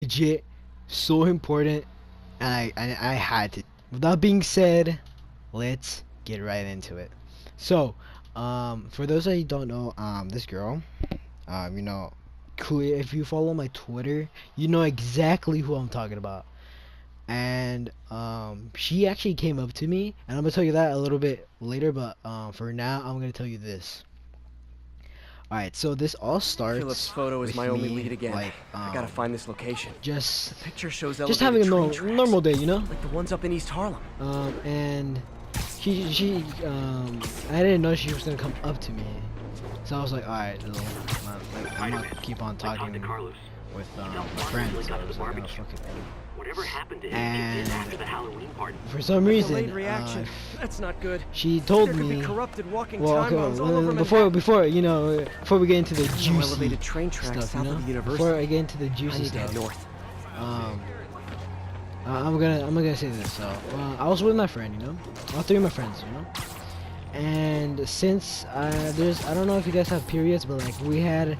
legit so important, and I had to. With that being said, let's get right into it. So, for those that you don't know, this girl, you know, clear if you follow my Twitter, you know exactly who I'm talking about. And she actually came up to me, and I'm gonna tell you that a little bit later. But for now, I'm gonna tell you this. All right, so this all Philip's starts photo is with my only me lead again. like I gotta find this location. just The picture shows just elevated having a train tracks, normal day, you know. like the ones up in East Harlem. And she I didn't know she was gonna come up to me, so I was like, all right, I'm not keep on talking with my friends. So I was like, oh, fuck it. Whatever happened to him And after the Halloween party? for some Delayed reason, reaction. That's not good. she told There could be me. corrupted walking Well, time okay, bombs all over before you know, before we get into the No juicy elevated train tracks stuff, you south know, of the university. before I get into the I juicy need to head stuff, north. I'm gonna say this. So I was with my friend, you know, all three of my friends, you know, and since I don't know if you guys have periods, but like we had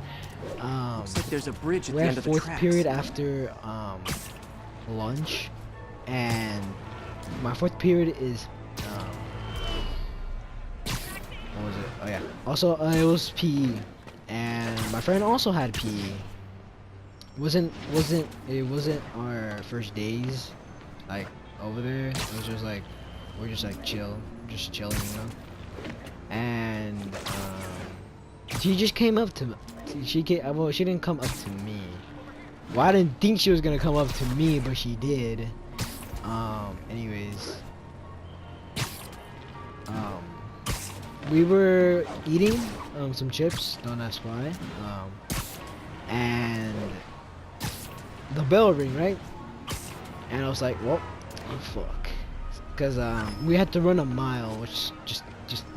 Looks like there's a bridge at we the had end of the fourth tracks. period after lunch, and my fourth period is what was it? Oh yeah. Also, it was PE, and my friend also had PE. It wasn't our first days, like over there. It was just like we're just like just chilling, you know. And she just came up to me. Well, she didn't come up to me. Well, I didn't think she was gonna come up to me, but she did. Anyways, we were eating some chips. Don't ask why. And the bell ring, right? And I was like, well, oh, fuck, because we had to run a mile, which just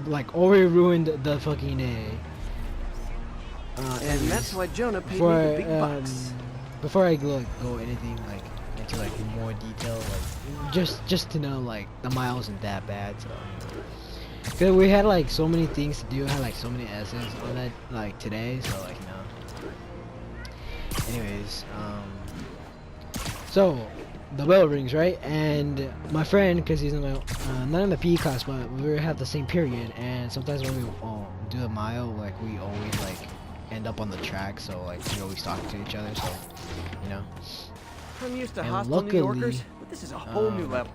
like already ruined the fucking day. And that's why Jonah paid before me the big bucks. before I go anything like into like more detail, like just to know like the mile isn't that bad. So because we had like so many things to do, I had like so many essays on that like today, so like you know. Anyways, so the bell rings, right? And my friend, because he's in my not in the PE class, but we have the same period, and sometimes when we do a mile, like we always like end up on the track, so like we always talk to each other, so you know. I'm used to And hostile New luckily, Yorkers, but this is a whole new level.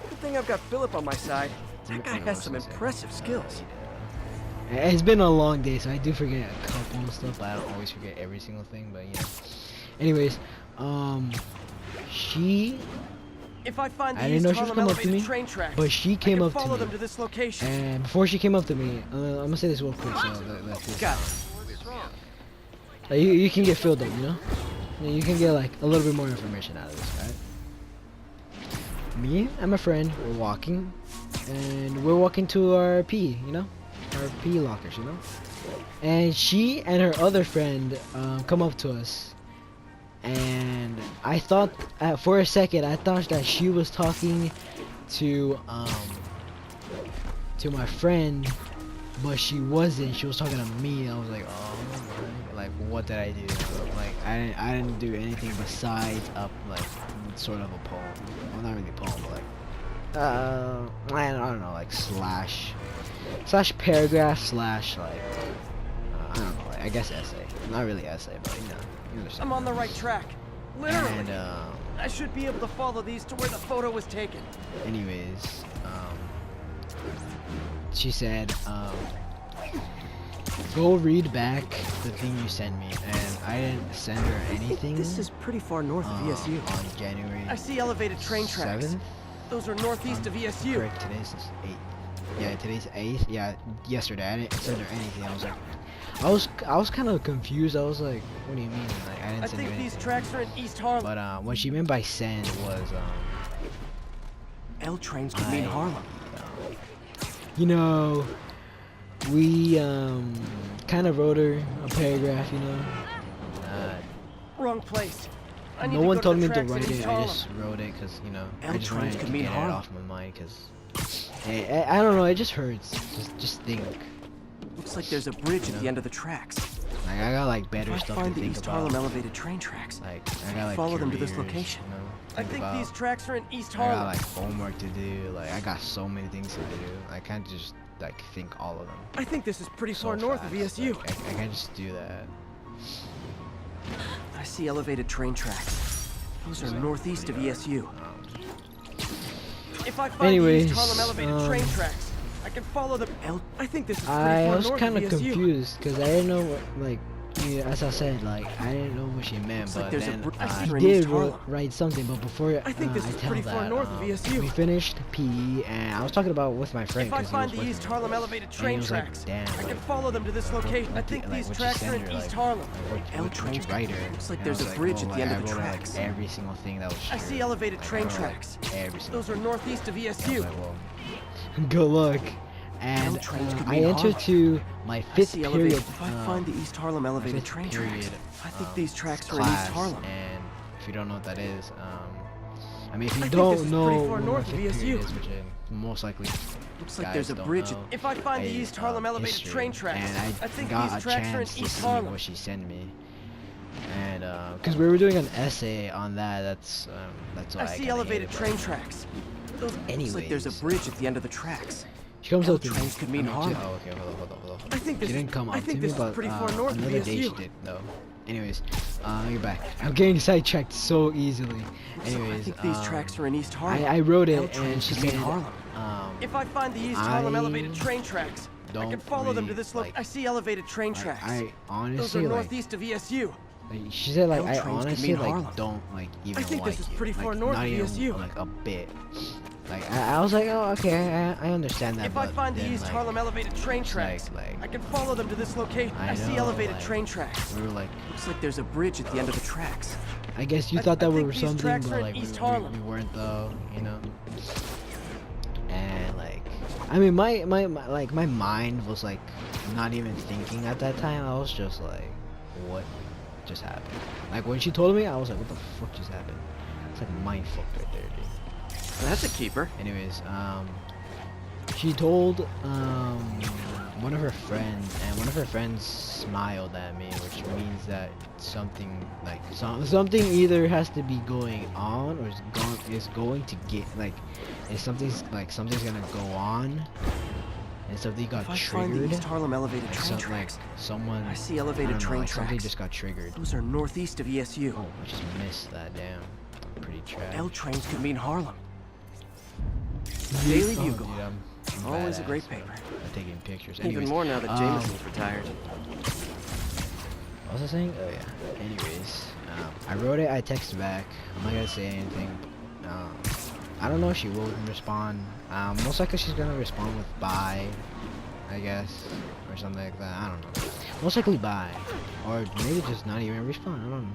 Good thing I've got Philip on my side. That guy has some impressive skills. It's been a long day, so I do forget a couple of stuff, but I don't always forget every single thing, but yeah. Anyways, she If I find the I didn't know East she was Harlem coming up to elevated me, train tracks, but she I came can up to follow me. them to this location. And before she came up to me, I'm gonna say this real quick, so Got it. you can get filled up, you know? You can get like a little bit more information out of this, right? Me and my friend were walking, and we're walking to our PE, you know? Our PE lockers, you know? And she and her other friend come up to us, and I thought, for a second, I thought that she was talking to my friend, but she wasn't. She was talking to me. I was like, oh my, like what did I do? Like I didn't do anything besides up like sort of a poem. Well, not really a poem, but like I don't know, like slash paragraph slash like I don't know, like I guess essay. Not really essay, but you know, you understand. I'm on the right track. Literally. And I should be able to follow these to where the photo was taken. anyways, she said, go read back the thing you sent me, and I didn't send her anything. This is pretty far north of ESU. On January I see elevated train tracks. 7th. Those are northeast of ESU. Correct. Today's 8th. Yeah, today's 8th. Yeah, yesterday I didn't send her anything. I was kind of confused. I was like, what do you mean? Like I didn't I send you think these anything. tracks are in East Harlem. But what she meant by send was L trains could mean Harlem. you know, we kind of wrote her a paragraph, you know. Wrong place. I need No to one go told to me the to tracks in write East it. I Harlem. just wrote it because you know L I just trains wanted could to mean get it Harlem. off my mind because I don't know. It just hurts. Just think. Looks like there's a bridge at the end of the tracks. Like I got like better If I stuff to find the think East about. Harlem elevated train tracks, Like I got like follow them to this careers, location. You know, I think about. these tracks are in East I got Harlem. like homework to do. Like I got so many things to do. I can't just like think all of them. I think this is pretty So far north of fast. ESU. Like, I can't just do that. I see elevated train tracks. Those are northeast of ESU. If I find the Anyways, East Harlem elevated train tracks, I can follow them. I think this is pretty I far was north kind of of ESU. confused because I didn't know what, like, yeah, as I said, like, I didn't know what she meant, Looks like but there's a then I see I her in did East Harlem. write something, but before I think this I is tell pretty far that, north of ESU. we finished PE, and I was talking about with my friend If I because find the East Harlem elevated train was like, tracks, "Damn, I can like, follow them to this location. I what think the- like, these what you tracks are send in her, East like, Harlem. L trains writer. Looks like And I there's was a like, bridge oh, at like, the end I of the wrote, like, tracks. every single thing that was I true. see elevated Like, I train wrote, like, tracks. every single Those are northeast of I was ESU. like, well, good luck. And trains could I mean entered Harlem. to my I fifth see elevated. period. If I find the East Harlem elevated fifth train period, tracks, I think these tracks are in class, East Harlem. And if you don't know what that is, I mean, if you I think this don't is know pretty far what north my of fifth period ESU. is, which I most likely Looks like guys there's a don't bridge. know, If I find the East Harlem elevated history, train tracks, and I think got these a tracks are in chance to East see Harlem. what she sent me, and because we were doing an essay on that, that's why I see kinda elevated hated train it. tracks. Looks like there's a Anyways, bridge at the end of the tracks. She comes L up to me. trains could mean Harlem. Oh, okay, hold on. I think this She didn't is- come I up think to this me, is but pretty far north of another day she ESU. did, though. Anyways, you're back. I'm getting sidetracked so easily. Anyways, I think these tracks are in East Harlem. I wrote L it, trains and she could mean said, Harlem. If I find the East Harlem I elevated train tracks, I can don't follow them to really, this like, I see elevated train tracks. I Those are honestly, like, northeast of ESU. she said, like, L I trains could honestly, mean like, Harlem. don't, like, even I think like this is you. pretty far Like, north not of even, ESU. like, a bit. Like, I was like, oh, okay, I understand that, If I but find the then, East like, Harlem elevated train tracks, like, I can follow them to this location. I I see know, elevated like, train tracks. we were like, Looks like there's a bridge at the end of the tracks. I guess you I- thought I that we think were these something, tracks are but in like East we Harlem. weren't though, you know. And like, I mean, my mind was like not even thinking at that time. I was just like, what just happened? Like when she told me, I was like, what the fuck just happened? It's like mind fucked right there, dude. That's a keeper. Anyways, she told one of her friends, and one of her friends smiled at me, which means that something like something either has to be going on or is going to get like something's gonna go on, and something got If I find the triggered. East Harlem elevated Like, train like tracks, someone. I see I elevated don't know, train like something tracks. just got triggered. Those are northeast of ESU. Oh, I just missed that. Damn, I'm pretty trash. L trains could mean Harlem. Dude, Daily oh, Bugle. dude, I'm Always a badass, great bro. paper. I'm taking pictures. Even Anyways, more now that Jameson's retired. what was I saying? Oh yeah. Anyways, I wrote it. I texted back. I'm not gonna say anything. I don't know if she will respond. Most likely she's gonna respond with bye, I guess, or something like that. I don't know. Most likely bye, or maybe just not even respond. I don't know.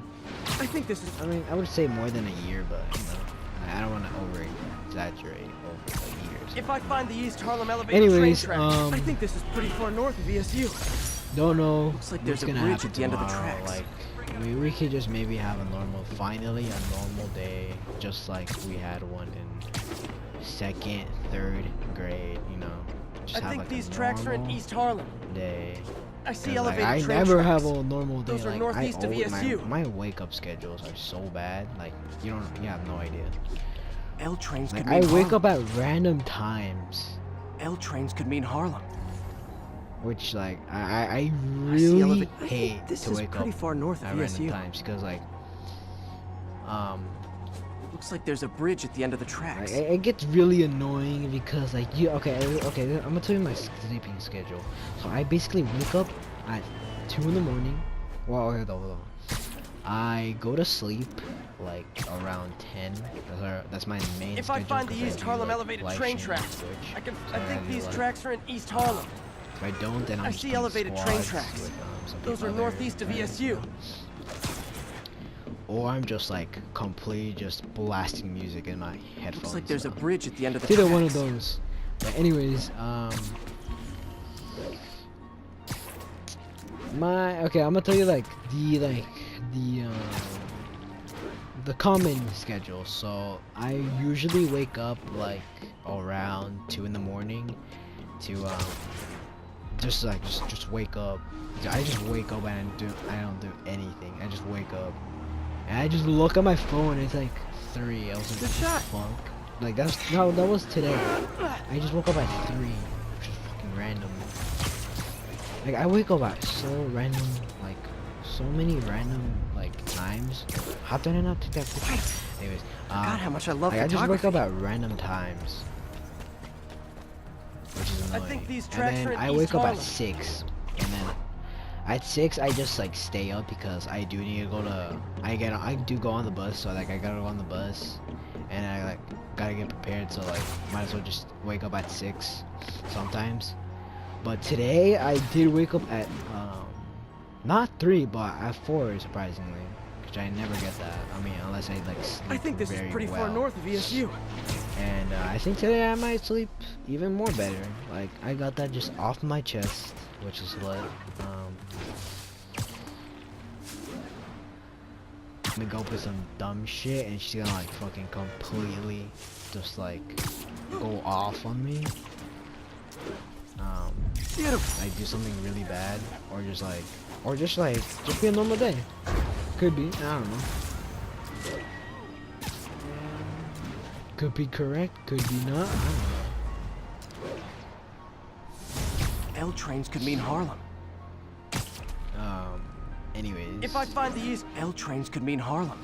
I think this is. I mean, I would say more than a year, but you know, I don't want to over-exaggerate over like years. If I find the East Harlem elevated train Anyways, tracks, I think this is pretty far north of ESU. Don't know. Looks like what's there's a gonna bridge happen at the end of the tomorrow. tracks. Like, we could just maybe have finally a normal day, just like we had one in second, third grade. You know, just I have think like these a tracks are in normal East Harlem. day. I see 'Cause, like, elevated I train never tracks. have a normal day. Those are like, northeast of ESU. My wake up schedules are so bad. Like you have no idea. L trains Like could I mean wake Harlem. up at random times. L trains could mean Harlem. Which like I I see really eleva- I think hate this to is wake pretty up far north of at random ESU. times because like Looks like there's a bridge at the end of the tracks. it gets really annoying because like I'm gonna tell you my sleeping schedule. So I basically wake up at 2 in the morning. Well, hold on. I go to sleep like around 10. That's my main If I schedule. find the 'cause I East do, Harlem like, elevated live train stream on tracks, Twitch. I So think do, these like, tracks are in East Harlem. If I don't, then I'm I just see playing elevated train squads tracks. with, some Those are other northeast of friends, ESU. you know. Or I'm just like completely just blasting music in my headphones. Looks like there's a so. bridge at the end of the It's either tracks. one of those. But anyways, I'm gonna tell you like the common schedule. So I usually wake up like around 2 in the morning to just wake up. I just wake up and I don't do anything. I just wake up and I just look at my phone and it's like 3. I was like, Good shot. fuck. Like that was today. I just woke up at 3, which is fucking random. Like I wake up at so random, like so many random like times. How did I not take that picture? Anyways, God, how much I love like, I just wake photography. up at random times, which is I annoying. think these And tracks then are in I East wake up at Harlem. 6, and then at 6 I just like stay up because I do need to go to. I do go on the bus, so like I gotta go on the bus, and I like gotta get prepared. So like might as well just wake up at 6 sometimes. But today I did wake up at not 3, but at 4 surprisingly, which I never get that. I mean, unless I like sleep I think this is very pretty well. far north of ESU. And I think today I might sleep even more better. Like I got that just off my chest, which is lit. I'm gonna go with some dumb shit, and she's gonna like fucking completely just like go off on me. Beautiful. Like do something really bad, or just be a normal day. Could be, I don't know. Could be correct, could be not. I don't L trains could mean Harlem. know. Anyways, If I find the East, L trains could mean Harlem.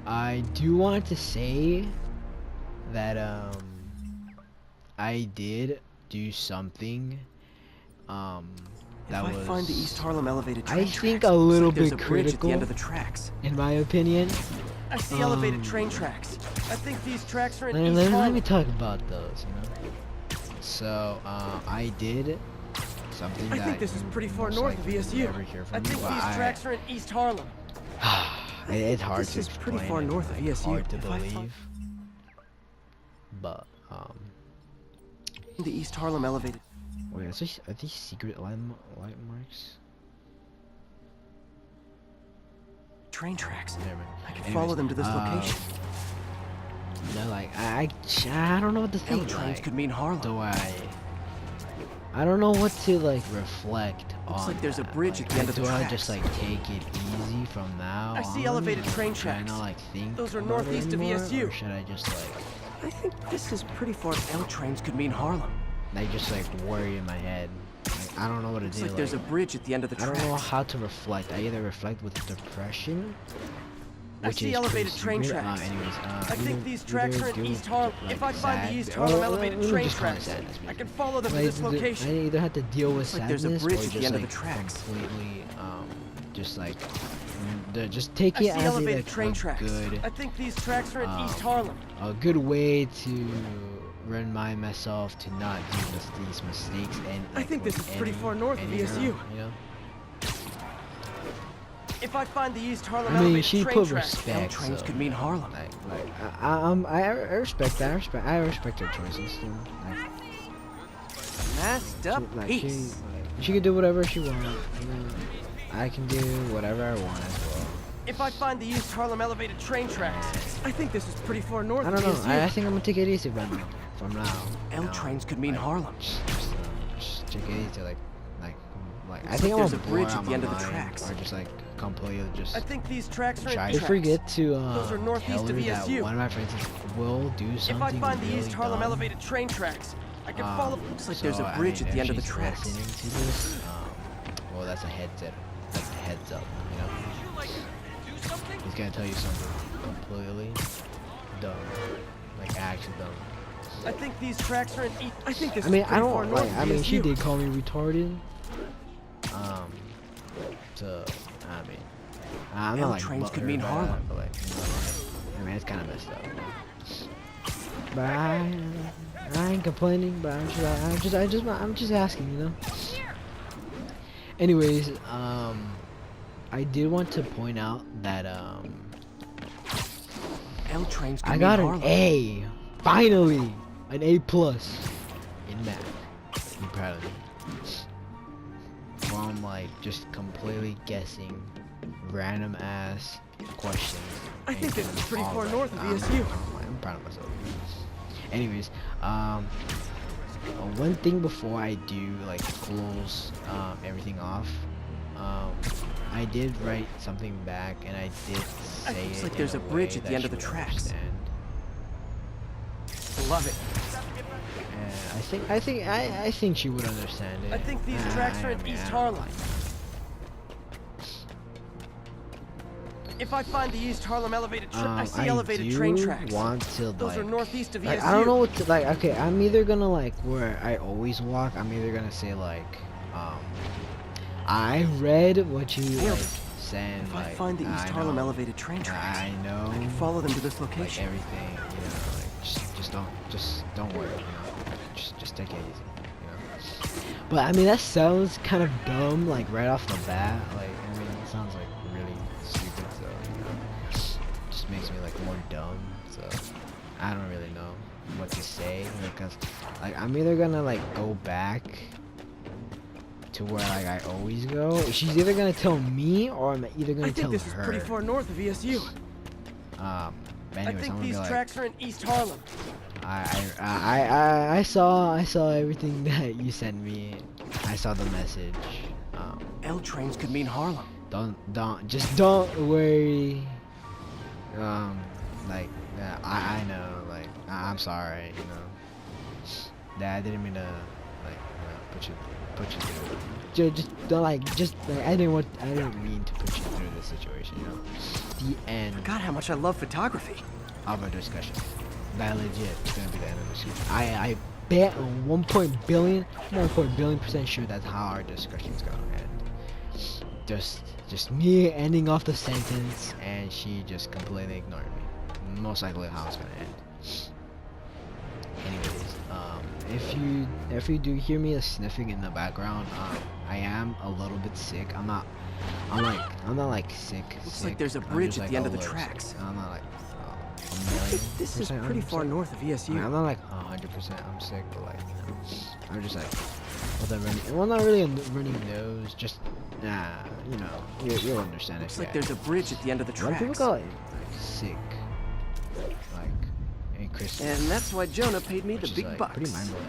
I do want to say that I did do something that If I was find the East Harlem elevated train I tracks, think a looks little like there's bit a bridge at the critical, end of the tracks. in my opinion. I see elevated train tracks. I think these tracks are in East Let me Harlem. talk about those, you know. So I did something I that think this is pretty far most north of likely you'll ESU. never hear from I me, think but these tracks are in East Harlem. It's hard This to is pretty explain far and, north of like, ESU. hard to If I find- believe. But The East Harlem elevated. wait, are these secret landmarks? Train tracks. Never mind. I can Anyways, follow them to this location. No, like I don't know what to L think. trains Like, could mean Harlem. do I don't know what to like reflect Looks on. like there's a that. bridge at the end of the Do I tracks. just like take it easy from now I see on? elevated Like, train should I tracks. not like think Those are about it northeast of anymore, ESU. Or should I just like I think this is pretty far. L trains could mean Harlem. just like worry in my head? Like, I don't know what to Looks do. like there's a bridge at the end of the I tracks. don't know how to reflect. I either reflect with depression, I which see is elevated pretty train secret. tracks. Anyways, I think either- these tracks either are in do East with, Harlem. like, If I find sad- the East Harlem or- elevated let me train just call it tracks, sadness, I maybe. can follow them to Like, this I location. either have to deal with Looks like sadness there's a bridge or at the just end of like the tracks. completely just like just take I it see as elevated like train a tracks. good I think these tracks are in East Harlem. a good way to remind myself to not do these mistakes. And I think this is pretty far north of ESU. You know, If I find the East Harlem I mean, elevated she train put tracks, respect. L trains so, could mean Harlem. I respect that. I respect her choices. You know? Masked up peace. She can do whatever she wants. You know? I can do whatever I want as well. If I find the East Harlem elevated train tracks, I think this is pretty far north I don't know. of ESU. I think I'm gonna take it easy from now. L Now, trains could mean like, Harlem. Just take it easy. Like I Looks think like I'm there's gonna a bridge blow at out the my end of the mind, tracks. or just like completely just I think these tracks are try in to tracks. forget to Those are northeast tell of her that ESU. one of my friends will do something If I find the really East Harlem dumb. elevated train tracks, I can follow. Looks like So, there's a bridge I at mean, the end of the if she's tracks. listening to this, well, that's a heads up. That's a heads up. You know, he's gonna tell you something completely dumb, like actually dumb. I think these tracks are in. I think this I mean, is pretty I far don't north like. of I mean, she ESU. did call me retarded. So I mean, I'm L not like trains could butthurt mean by Harlem. that, but like, you know, I mean, it's kind of messed up. But I ain't complaining. But I'm just asking, you know. Anyways, I did want to point out that L trains could I mean got Harlem. an A, finally, an A+ in math. I'm proud of me. From like just completely guessing random ass questions. I think this is pretty All far right. north of ESU. I'm proud of myself. Anyways, one thing before I do like close everything off, I did write something back, and I did say Looks it like in there's a way bridge at that the end of she the would tracks. understand. Love it. And I think she would understand it. I think these tracks are in mean, East I don't Harlem. like- If I find the East Harlem elevated I see elevated do train tracks. want to Those like, are northeast of like, ESU. I don't know what to, like. Okay, I'm either gonna like where I always walk. I'm either gonna say like, I read what you Nailed like it. saying. If like, I find the East I Harlem know, elevated train tracks, I know. I can follow them to this Like location. everything, you know. Like just don't worry. You know, just take it easy. You know. But I mean, that sounds kind of dumb. Like right off the bat. Like I mean, it sounds like really stupid. So you know, just makes me like more dumb. So I don't really know what to say because like I'm either gonna like go back to where like I always go. She's either gonna tell me or I'm either gonna I tell think this her. is pretty far north of ESU. But I anyways, think I'm these gonna be like, tracks are in East Harlem. I saw everything that you sent me. I saw the message. L trains could mean Harlem. Don't worry. Like I know. Like I'm sorry. You know, that I didn't mean to like put you through. I didn't mean to put you through this situation. You know, the end Forgot how much I love photography. of a discussion. That legit is gonna be the end of the discussion. I bet on 1 billion% sure that's how our discussion's gonna end. Just me ending off the sentence and she just completely ignoring me. Most likely how it's gonna end. Anyways, if you do hear me sniffing in the background, I am a little bit sick. I'm not like sick. Looks like there's a I'm bridge just, at like, the end a of the little sick. tracks. I'm not like I think this is pretty far north of I mean, ESU. I'm not like 100% I'm sick, but like, you know, I'm just like, with a runny, well, not really a runny nose, just, you know, you'll understand it. Looks like there's a bridge at the end of the A lot of people tracks. got like sick, like, in Christmas. And that's why Jonah paid me the which is, big like, bucks. pretty mind-blowing.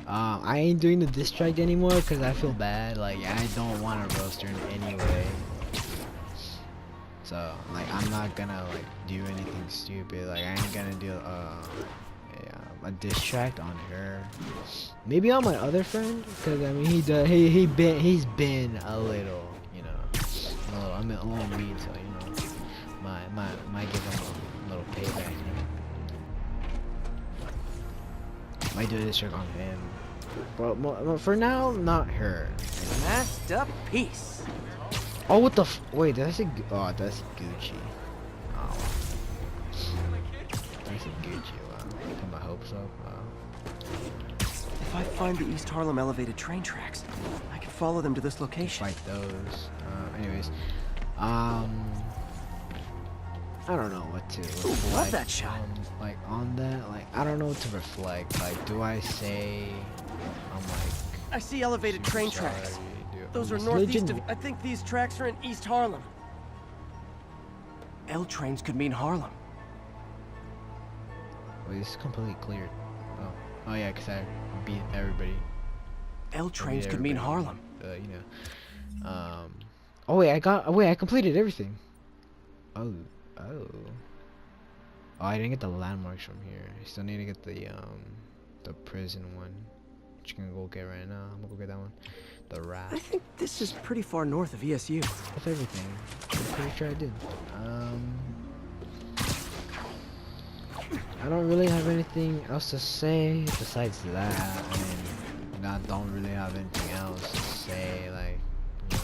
I ain't doing the diss track anymore because I feel bad. Like I don't want to roast her in any way. So like I'm not gonna like do anything stupid. Like I ain't gonna do a diss track on her. Maybe on my other friend, because I mean he's been a little, you know, a little mean. So you know, might give him a little payback. You know? Might do a diss track on him. But for now, not her. Masterpiece. Oh, what the wait, did I say oh, that's Gucci. Oh. That's a Gucci, wow. Put my hopes up, wow. If I find the East Harlem elevated train tracks, I can follow them to this location. Fight those. Anyways. I don't know what to reflect love that shot. like on that. Like I don't know what to reflect. Like do I say I'm like I see elevated train sorry, tracks. dude, Those are I'm northeast legit- of. I think these tracks are in East Harlem. L trains could mean Harlem. Wait, this is completely cleared. Oh yeah, cause I beat everybody. L trains could mean Harlem. You know. Oh wait, I completed everything. Oh. Oh, I didn't get the landmarks from here. I still need to get the prison one. Which you can go get right now. I'm gonna go get that one. The I raft. think this is pretty far north of ESU. That's everything. I'm pretty sure I did. I don't really have anything else to say besides that. I mean, I don't really have anything else to say. Like, you know.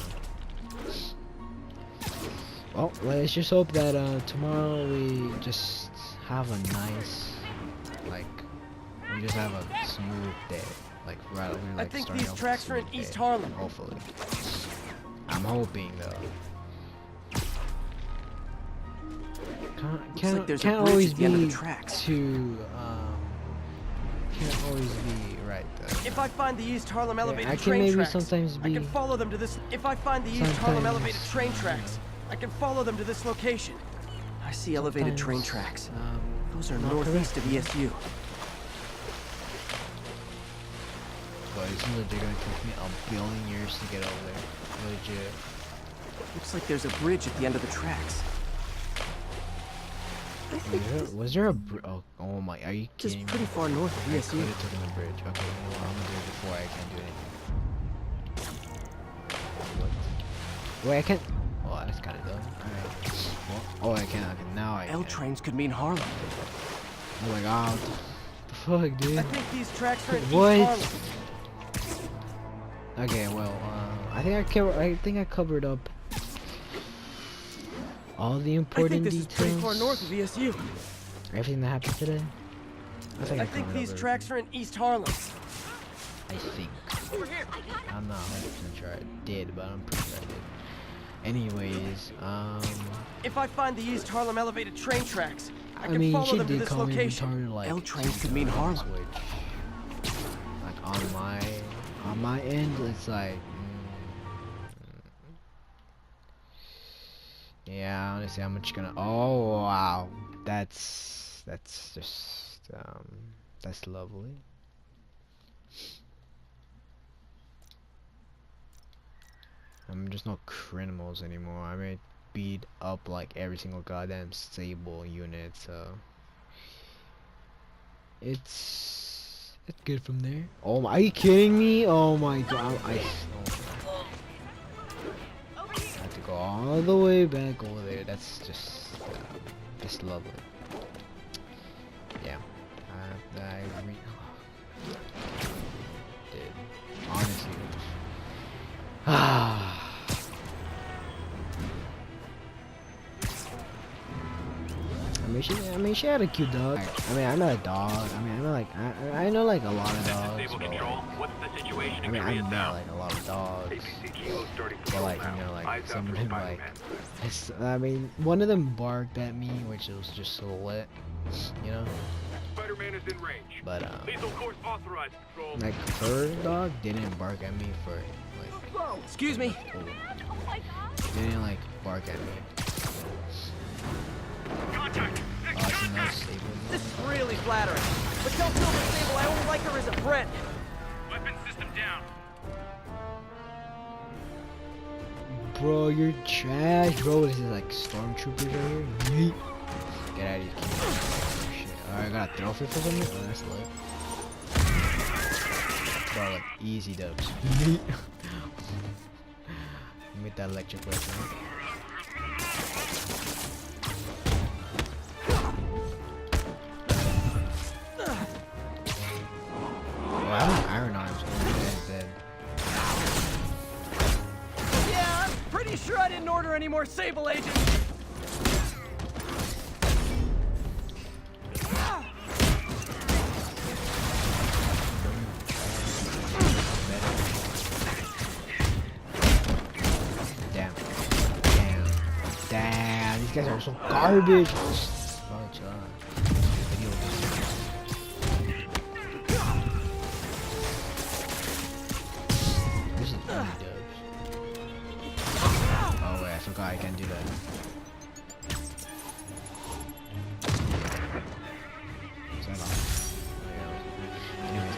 Well, let's just hope that tomorrow we just have a nice, like, we just have a smooth day. Like, we're I like think starting these off with a tracks are in smooth East day, Harlem. Hopefully. I'm hoping though. Looks like there's a Can't bridge always at the end of the be tracks. too can't always be right though. If I find the East Harlem elevated I can train maybe tracks, sometimes I be. can follow them to this. If I find the East Harlem Sometimes, elevated train tracks, I can follow them to this location. I see elevated train Sometimes, tracks. Those are not northeast of correct. ESU. But it's legit gonna take me a billion years to get over there. Legit. Looks like there's a bridge at the end of the tracks. I think Was there a oh my, are you this is kidding pretty me? far north of I ESU. could have taken the bridge. Okay, you know what, I'm gonna do it before I can do anything. What? Wait, I can't. Oh, that's kind of dumb. Alright. Well, oh, I can. Okay, now I L can. trains could mean Harlem. Oh my god. What the fuck, dude? I think these tracks are in What? East Harlem. Okay, well, I think I covered up all the I important think this is pretty details. far north of ESU. Everything that happened today. I think covered these up tracks are in East Harlem. I think. I'm not 100% sure I did, but I'm pretty sure I did. Anyways, If I find the East Harlem elevated train tracks, I I can mean, follow she them to did this call me location. retarded like L trains 2 could mean times, Harlem. which, like on my end, it's like, yeah, honestly, I'm just gonna. Oh wow, that's just that's lovely. I'm just not criminals anymore. I may beat up like every single goddamn stable unit, so it's good from there. Oh my, are you kidding me? Oh my god, I have to go all the way back over there. That's just lovely. Yeah, dude, honestly. Ah. I mean, she had a cute dog. I mean, I'm not a dog. I mean, I know like a lot of dogs. Stable But, control. What's the situation I in mean, I Korea know now? like a lot of dogs. ABC Kilo starting But to like, roll you know, now. like Eyes out some for of them like, Spider-Man. I mean, one of them barked at me, which was just so lit, you know. Spider-Man is in range. But Lethal course authorized, Control. like her dog didn't bark at me for like. Excuse me. Didn't like bark at me. Contact! Oh, it's another stable. This is really flattering. But don't tell the stable I only like her as a friend. Weapon system down. Bro, you're trash, bro. This is like stormtroopers right here. Yeet. Get out of here, kid. Oh, shit. Alright, I got a trophy for something? Oh, that's lit. Bro, like, easy dubs. Yeet. Make that electric weapon. Oh, I have iron arms. Oh, dead. Yeah, I'm pretty sure I didn't order any more Sable agents. Damn. Damn. Damn. These guys are so garbage. Oh, chill out. Video this is easy dubs. Oh wait, I forgot I can't do that. Is that off? Oh, yeah. Anyways,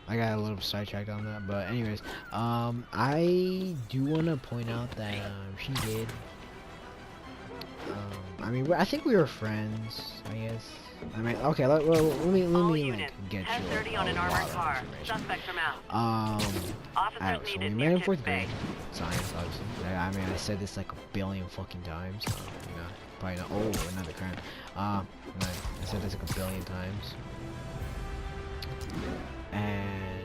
I got a little sidetracked on that, but anyways, I do want to point out that she did. I mean, I think we were friends, I guess. I mean, okay, let me All like units, get you 10:30 a on an lot armored of car. information. Suspects are out. Alright, Officers so we needed met in near 4th Kids grade. Bay. Science, obviously. I mean, I said this like a billion fucking times. You know, probably not. Oh, another crime. No, I said this like a billion times. And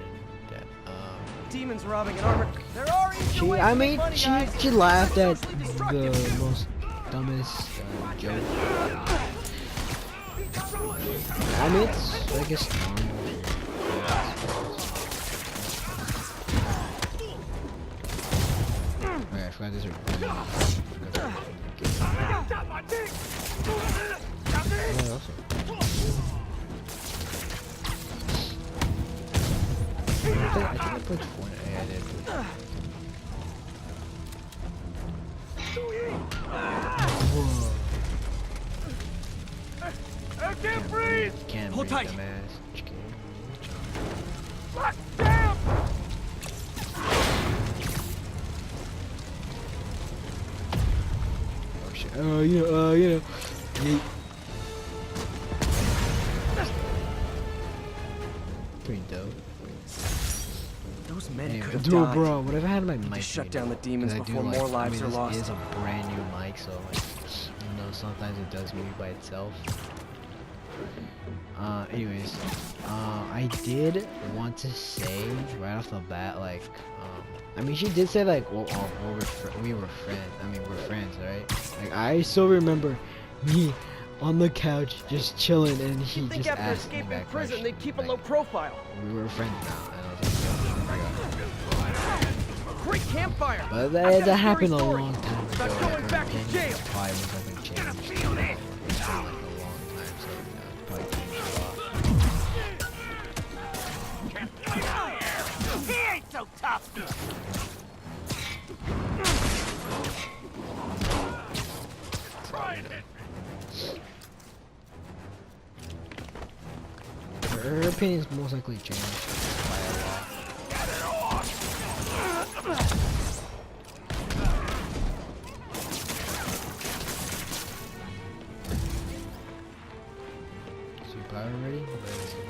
Demons robbing an armored. There are easier ways I to make mean, money, guys. she laughed at Socially the destructive. most dumbest joke. I mean, it's I guess normal. Okay, I forgot these are. I think I played Fortnite. Yeah, I did. Whoa. I can't breathe! Can't Hold breathe, tight. dumbass. Fuck, damn! Oh shit. Yeah. Pretty dope. Those men Anyway, could have dude, died. bro, what if I had my mic? Just shut muted? down the demons 'Cause I do, before more lives are this lost. is a brand new mic, so like, sometimes it does mute by itself. Anyways, I did want to say right off the bat, like, I mean, she did say like, well, we were friends. I mean, we're friends, right? Like, I still remember me on the couch just chilling, and he Think just after asked me escaping that prison, question. they'd keep a like, low profile. we were friends now, and I was like, oh my god. Great campfire. But I've got a that happened a scary story. long time ago. About going back to everything jail. probably was nothing changed. It's been like a long time, so it's probably changed a lot. He ain't so tough. Her opinion's most likely changed by a lot. So you power ready? Where is it?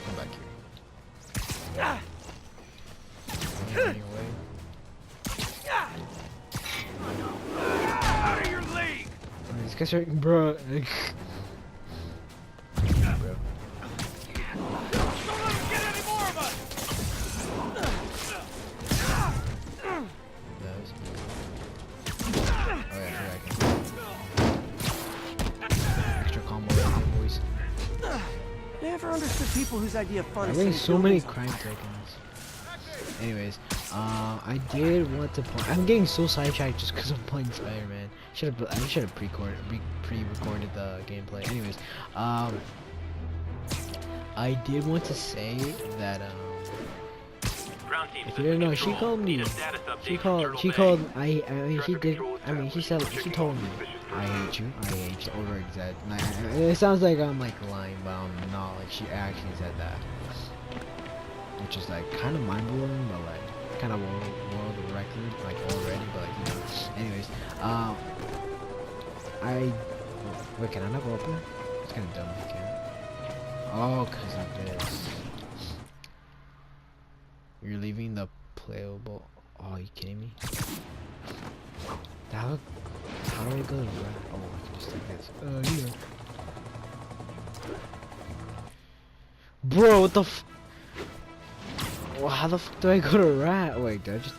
Come back here. Running away. Out of your league! Oh, these guys are, bro. Bro. Don't let him get any more of us! Those. Oh yeah, here I can. Extra combo right, boys. Never understood people whose idea of fun I'm is getting setting so many buildings on crime fire. tokens. Anyways, I did want to play. I'm getting so sidetracked just because I'm playing Spider-Man. I should have pre-recorded the gameplay. Anyways, I did want to say that Ground team if you didn't know, she control. called me. Need a status update She from called. Turtle She Bay. called. I mean, she did. I mean, she said. Checking She all told me. suspicious I personnel. hate you. I hate you. Over exact. It sounds like I'm like lying, but I'm not. Like, she actually said that, which is like kind of mind blowing, but like kind of world record like already. But like, you know. Anyways, wait. Can I not go up there? It's kind of dumb. I can't. Oh, cause of this. You're leaving the playable. Oh, are you kidding me? How do I go to right? Oh, I can just take this. Yeah. Bro, what the f? Well, how the fuck do I go to rat? Wait, did I just?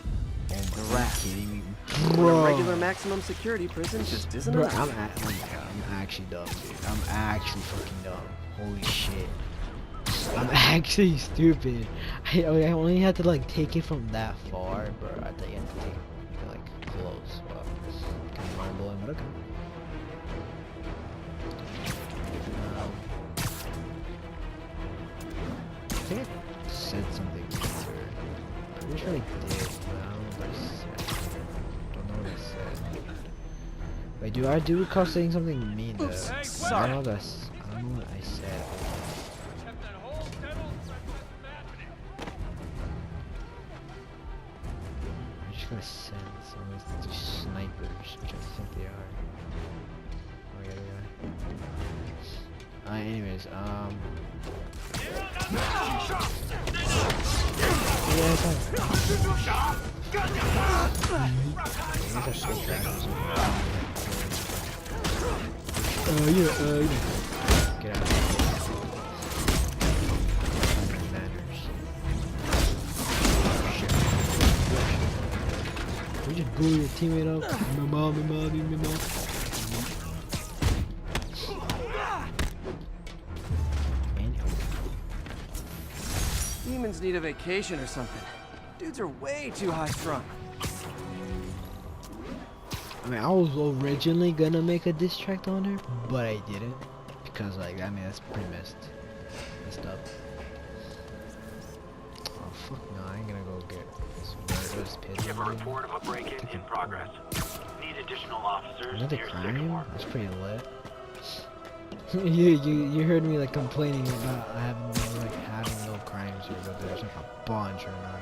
Oh my god, kidding me, A bro? regular maximum security prison just isn't Bro, enough. oh my god, I'm actually dumb, dude. I'm actually fucking dumb. Holy shit. I'm actually stupid. I only had to like take it from that far, bro. I thought you had to take it like close. Wow. Kind of mind blowing, but okay. I think I said something to her. Pretty sure I did, but I don't know what I said. Don't know what I said. Wait, I do recall saying something mean though. Oops, I sorry. don't know I don't know what I said. Kept that whole tunnel happening. I'm just gonna send some of these snipers, which I think they are. Oh yeah, they are. Anyways, yeah, it's fine. These are so trash. Yeah. Get out of here. Manners. Shit. We just blew your teammate up. My mom. Demons need a vacation or something. Dudes are way too high strung. I mean, I was originally gonna make a diss track on her, but I didn't because, like, I mean, that's pretty messed up. fuck no, I ain't gonna go get this murderous We have a pigeon. report of a break-in in progress. Need additional officers Another near crime? Sycamore. That's pretty lit. you heard me like complaining about having no crimes here, but there's like a bunch right now,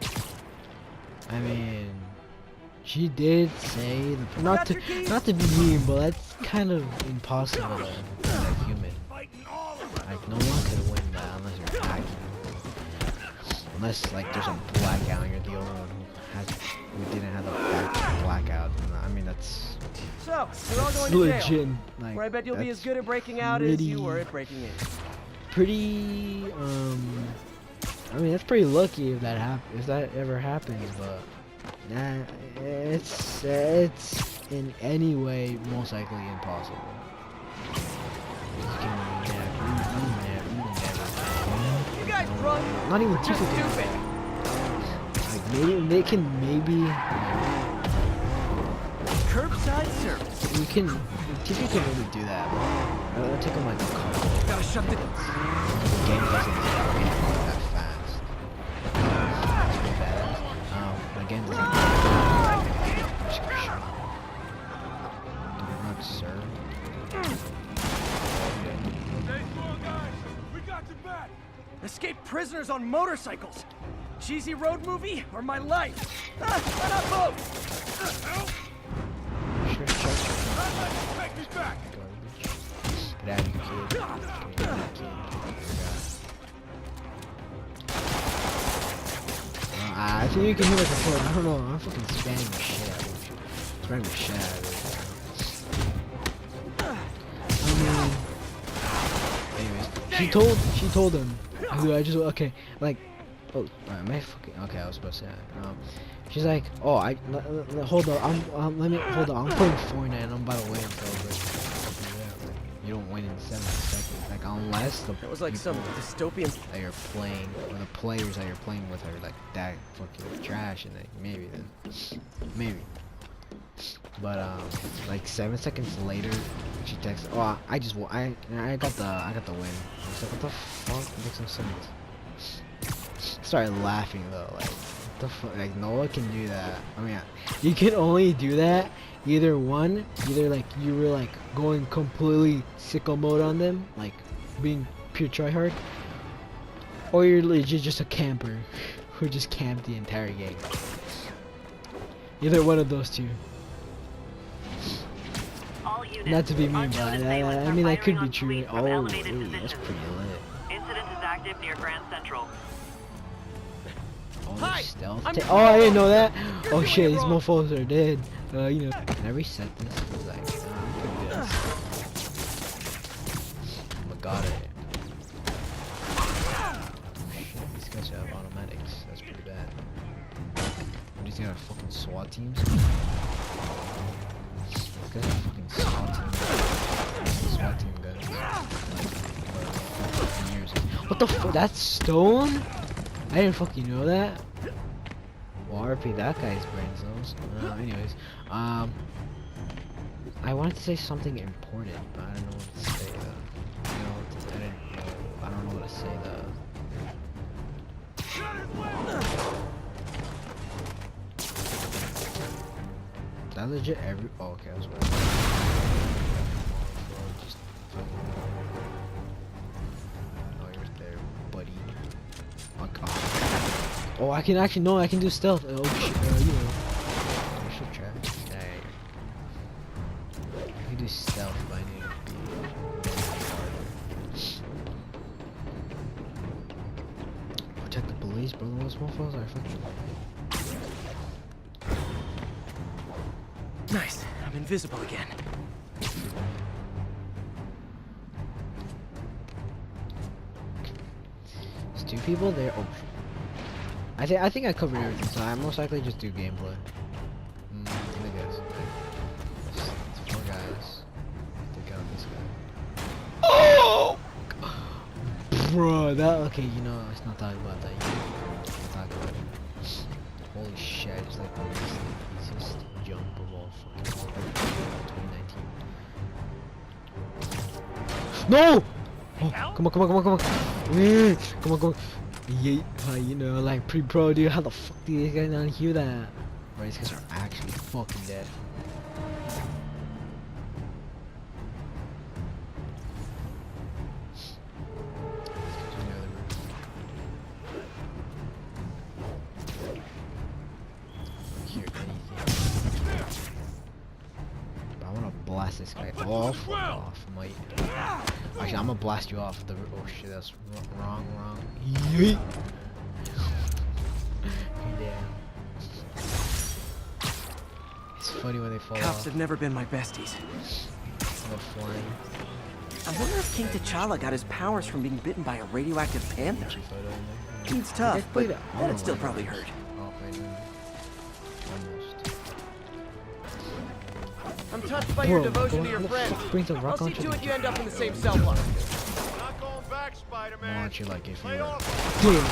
dude. I mean, she did say not to be mean, but that's kind of impossible to be like human. Like no one could win that unless you're hacking. Unless like there's a blackout and you're the only one who didn't have the blackout. I mean that's So, we're all going to jail. legit. Like, Where I bet you'll be as that's good at breaking out as you were at breaking in. pretty I mean that's pretty lucky if that ever happens, but nah, it's in any way most likely impossible. You You guys drunk? not even Just typical. stupid. Like maybe they can Curbside service. you can TP can really do that. But it'll take them like a couple. Gotta shut the... The game doesn't that fast. It's pretty badass. The game doesn't. Do not serve. Stay strong, guys. We got your back. Escaped prisoners on motorcycles. Cheesy road movie or my life? Why not both? Sure. Take me back. Garbage. Get out of here, kid. Get out of here, kid. I think you can hear my controller. I don't know. I'm fucking spamming the shit out of it. Spamming the shit out of it. I mean, anyways, she told him. I just okay, like, oh, am I fucking okay? I was supposed to say that. She's like, oh, hold on, let me hold on. I'm playing Fortnite and I'm about to win. So like, you don't win in 7 seconds. Like unless the That was like some people dystopian... that you're playing, or the players that you're playing with are like that fucking trash, and like maybe. But like 7 seconds later, she texts, "Oh, I got the win." I was like, "What the fuck?" It makes no sense. Started laughing though, like, what the fuck? Like no one can do that. I mean, you can only do that either like you were like going completely sicko mode on them, like being pure tryhard, or you're legit just a camper who just camped the entire game. Either one of those two. All units Not to be mean, Arch but assailants I are mean that firing could be on true. police from Oh, elevated really? That's positions. pretty lit. Incident is active near Grand Central. Oh, Hi, stealth. I'm Oh, I didn't know that. You're Oh doing shit, it these wrong. mofos are dead. You know. Can I reset this? It's like, I'm pretty good. Oh my god. Oh shit, these guys have automatics. That's pretty bad. These guys are fucking SWAT teams. These guys are fucking SWAT teams. SWAT team guys. Like, years. What the fuck? That's stone? I didn't fucking know that. Well, RP that guy's brains those. Anyways, I wanted to say something important, but I don't know what to say. I don't know what to say. That legit every. Oh, okay, I was right. Just fucking. Oh, you're there, buddy. Fuck off. Oh, I can actually no, I can do stealth. Oh shit, you know. I should try. Yeah. I can do stealth, but I need to be harder. Protect the police, bro. Those mofos are fucking. Nice. I'm invisible again. There's 2 people there. Oh. I think I covered everything, so I most likely just do gameplay. I guess. It's 4 guys. Take out this guy. Oh! Bro, that okay. You know, let's not talk about that. Let's talk about it. Holy shit! It's like the easiest jump of all fucking 2019. No! Oh, come on! Come on, go. Yeah, you know, like pretty pro, dude. How the fuck do these guys not hear that? Bro, these guys are actually fucking dead. Hear anything. But I wanna blast this guy off, mate. Actually, I'm gonna blast you off the. Oh shit, that's wrong. Yeet. Damn. It's funny when they fall Cops off. have never been my besties. They're flying. I wonder if King T'Challa got his powers from being bitten by a radioactive panther. Picture photo in there. He's tough, They but played it. that'd still Oh, probably right. hurt. Oh, wait, no. Almost. I'm touched by your Bro, devotion to how your the friend. fuck brings a I'll rock see launcher to to it you end up in the same cell block. Not going back, Spider-Man. launch you like if you Lay were. off. Damn.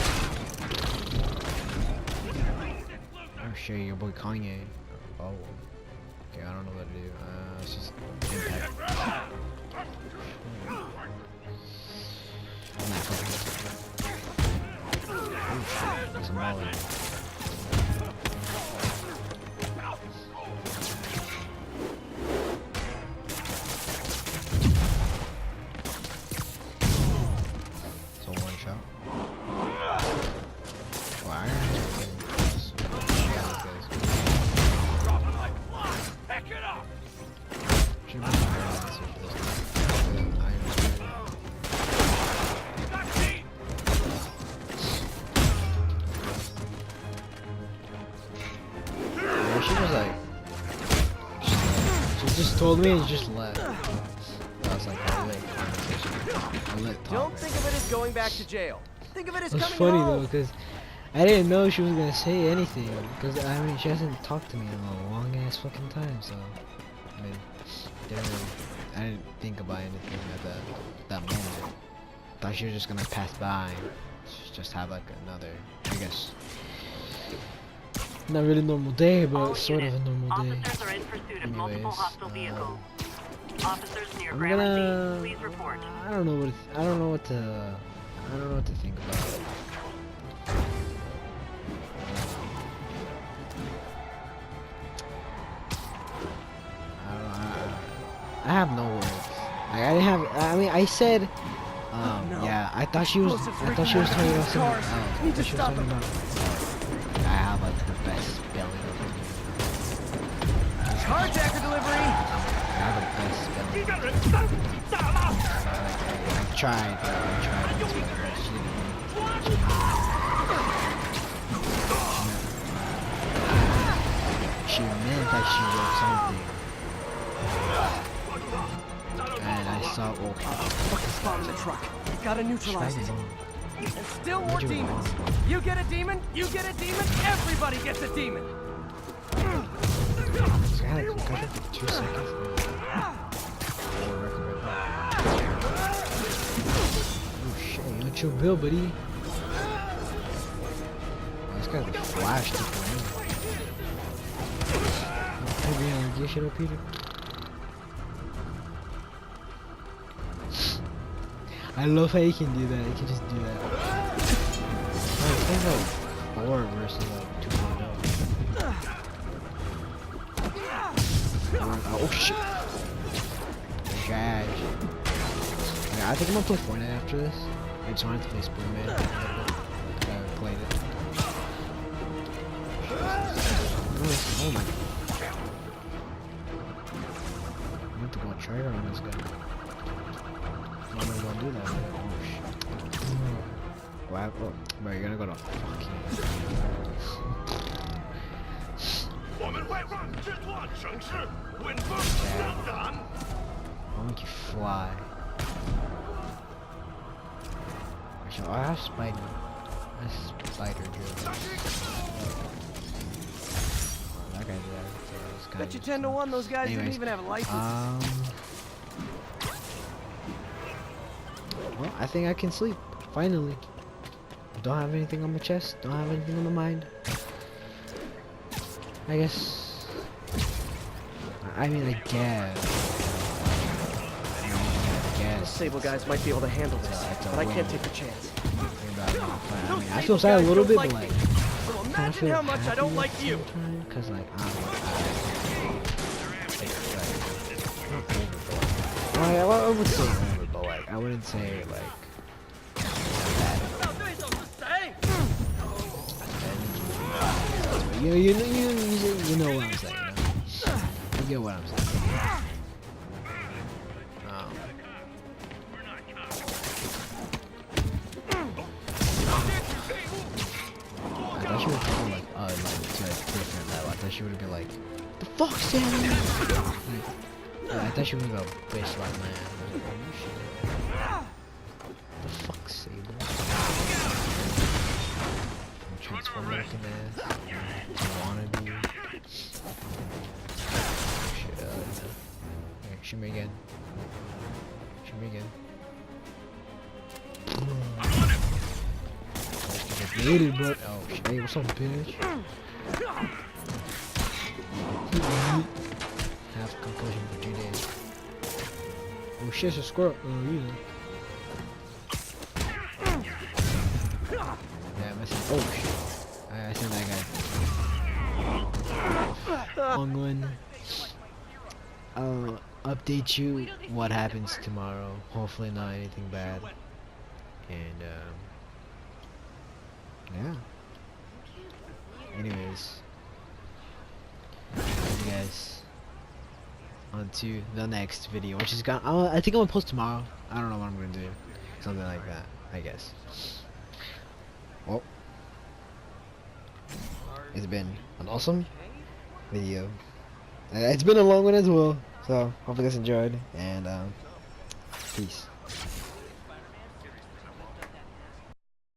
Oh shit, your boy Kanye. Oh. Okay, I don't know what to do. It's just impact. Nah, fuck it. Oh shit, there's a molly. So one shot. Well, Iron Man's getting close. Yeah, guys. Back it up. Should be Iron Man so for this time. Iron Man. Yeah, she was like, she just told me and just left. I was like, I'll let conversation. I'll let talk. Don't think of it as going back to jail. Think of it as It was coming funny home. though, because I didn't know she was gonna say anything. Because I mean, she hasn't talked to me in a long ass fucking time. So I mean, I didn't think about anything at that moment. Thought she was just gonna pass by, and just have like another, I guess, not really normal day, but sort of a normal day. Officers are in pursuit of multiple Anyways, hostile vehicles. Officers near I'm Gramercy, gonna. please report. I don't know what to think about. I have no words. Like, I didn't have. I mean, I said. No. Yeah, I thought she was. I thought she was talking about something else. I Need to thought she was stop talking him. about. I have like the best belly. Carjacker delivery. I have the best belly. I tried. She meant that she wrote something. And I saw. Oh, Fuck this bomb in the truck. Gotta neutralize it. And still more What'd you demons. You get a demon, you get a demon, everybody gets a demon. This guy like got it for 2 seconds. Oh shit, you know, chill Bill, buddy. Oh, this guy's like flash to play. Peter, get shit up, Peter. I love how you can do that. You can just do that. Oh, it's like 4 versus like 2.0. Oh shit! Trash. Yeah, I think I'm gonna play Fortnite after this. I just wanted to play Spider-Man. I haven't played it. Oh my. I have to go try her on this guy. I'm not gonna do that. Oh shit. Wow. Oh, bro, you're gonna go to fucking. I'll make you fly. Actually, I have Spider. That's Spider drill. That guy did that. Bet you 10 to 1 those guys didn't Anyways, even have a license. Well, I think I can sleep. Finally. Don't have anything on my chest. Don't have anything on my mind. I guess. I mean, I guess. guess. Sable guys might be able to handle this, it's a but I can't win. take the chance. I mean, I feel sad a little bit, but like, So kind of imagine feel how much I don't like you. Cause like, I don't know. I would say over, but like, I wouldn't say like bad. You know what I'm saying. You get what I'm saying. I thought she would be like, like to a different level. I thought she would be like, the fuck, Sammy? Like, I thought she would go, bitch, like, man. I was like, oh, you shit. The fuck, Sable? I'm transformer looking ass. Wannabe. Shit, no. Okay, shoot me again. Shoot me again. Baited, bro. Oh shit, hey, what's up, bitch? Half concussion for 2 days. Oh shit, it's a squirrel. Oh, yeah. Yeah, I'm missing. Oh shit. I sent that guy. I'm going update you what happens tomorrow. Hopefully not anything bad. And yeah. Anyways, you guys on to the next video, which is gonna. I think I'm gonna post tomorrow. I don't know what I'm gonna do. Something like that, I guess. Well, it's been an awesome video. It's been a long one as well. So hopefully you guys enjoyed, and peace.